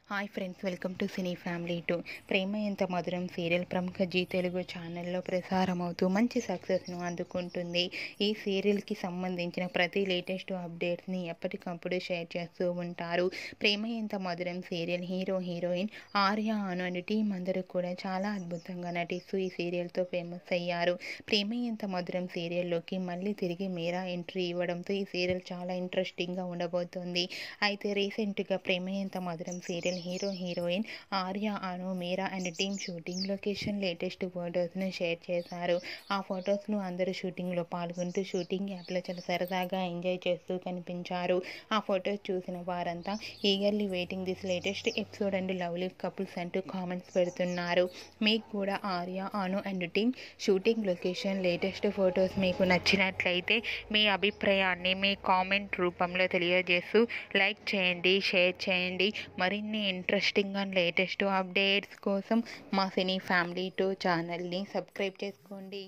Hi friends, welcome to cine family 2. Prema Entha Madhuram serial ప్రముఖ G Telugu ఛానల్లో ప్రసారమవుతూ మంచి సక్సెస్ను అందుకుంటుంది. ఈ సీరియల్కి సంబంధించిన ప్రతి లేటెస్ట్ అప్డేట్స్ని ఎప్పటికప్పుడు షేర్ చేస్తూ ఉంటారు. ప్రేమ Entha Madhuram serial hero heroine Arya Anu and team అందరూ కూడా చాలా అద్భుతంగా నటిస్తూ ఈ సీరియల్తో ఫేమస్ అయ్యారు. ప్రేమ ఎంత మధురం సీరియల్లోకి మళ్ళీ తిరిగి మీరా ఎంట్రీ ఇవ్వడంతో ఈ సీరియల్ చాలా ఇంట్రెస్టింగ్గా ఉండబోతోంది. అయితే రీసెంట్గా Prema Entha Madhuram serial hero heroine Arya Anu Meera and team shooting location latest ఫొటోస్ను షేర్ చేశారు. ఆ ఫొటోస్లో అందరూ షూటింగ్లో పాల్గొంటూ షూటింగ్ యాప్లో చాలా సరదాగా ఎంజాయ్ చేస్తూ కనిపించారు. ఆ ఫొటోస్ చూసిన వారంతా eagerly waiting this latest episode and lovely couples అంటూ కామెంట్స్ పెడుతున్నారు. మీకు కూడా Arya Anu and team shooting location latest photos మీకు నచ్చినట్లయితే మీ అభిప్రాయాన్ని మీ కామెంట్ రూపంలో తెలియజేస్తూ లైక్ చేయండి, షేర్ చేయండి. మరిన్ని ఇంట్రెస్టింగ్ అండ్ లేటెస్ట్ అప్డేట్స్ కోసం మా సినీ ఫ్యామిలీ 2 ఛానల్ని సబ్స్క్రైబ్ చేసుకోండి.